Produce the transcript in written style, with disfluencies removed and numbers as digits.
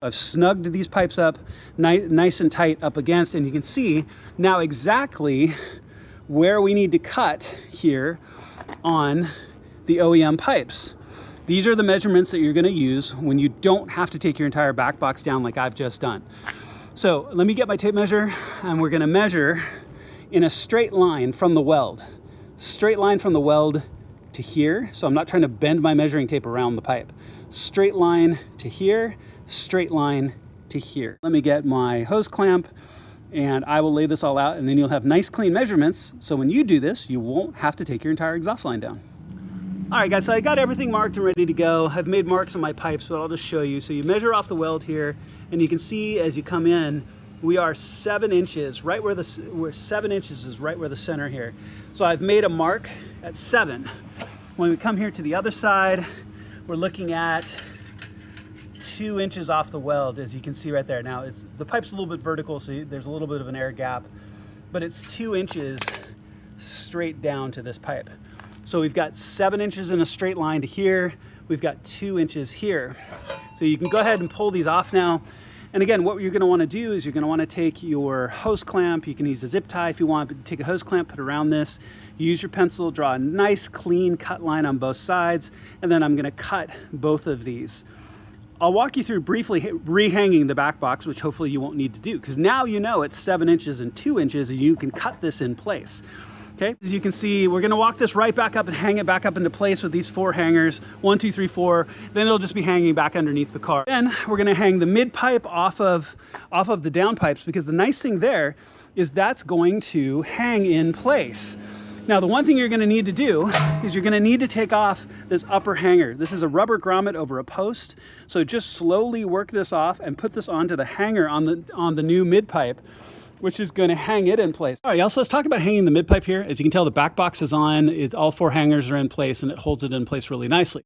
I've snugged these pipes up nice and tight up against, and you can see now exactly where we need to cut here on the OEM pipes. These are the measurements that you're going to use when you don't have to take your entire back box down like I've just done. So let me get my tape measure, and we're going to measure in a straight line from the weld. Straight line from the weld to here. So I'm not trying to bend my measuring tape around the pipe. Straight line to here, straight line to here. Let me get my hose clamp, and I will lay this all out, and then you'll have nice clean measurements. So when you do this, you won't have to take your entire exhaust line down. All right, guys, so I got everything marked and ready to go. I've made marks on my pipes, but I'll just show you. So you measure off the weld here, and you can see as you come in, we are 7 inches, right where we're 7 inches is right where the center here. So I've made a mark at 7. When we come here to the other side, we're looking at 2 inches off the weld, as you can see right there. Now, the pipe's a little bit vertical, so there's a little bit of an air gap, but it's 2 inches straight down to this pipe. So we've got 7 inches in a straight line to here. We've got 2 inches here. So you can go ahead and pull these off now. And again, what you're going to want to do is you're going to want to take your hose clamp. You can use a zip tie if you want, but take a hose clamp, put it around this, use your pencil, draw a nice clean cut line on both sides, and then I'm going to cut both of these. I'll walk you through briefly rehanging the back box, which hopefully you won't need to do, because now you know it's 7 inches and 2 inches, and you can cut this in place. Okay, as you can see, we're going to walk this right back up and hang it back up into place with these 4 hangers, 1, 2, 3, 4. Then it'll just be hanging back underneath the car. Then we're going to hang the mid pipe off of the down pipes, because the nice thing there is that's going to hang in place. Now, the one thing you're going to need to do is you're going to need to take off this upper hanger. This is a rubber grommet over a post. So just slowly work this off and put this onto the hanger on the new mid pipe, which is going to hang it in place. All right, y'all, so let's talk about hanging the mid pipe here. As you can tell, the back box is on, all 4 hangers are in place, and it holds it in place really nicely.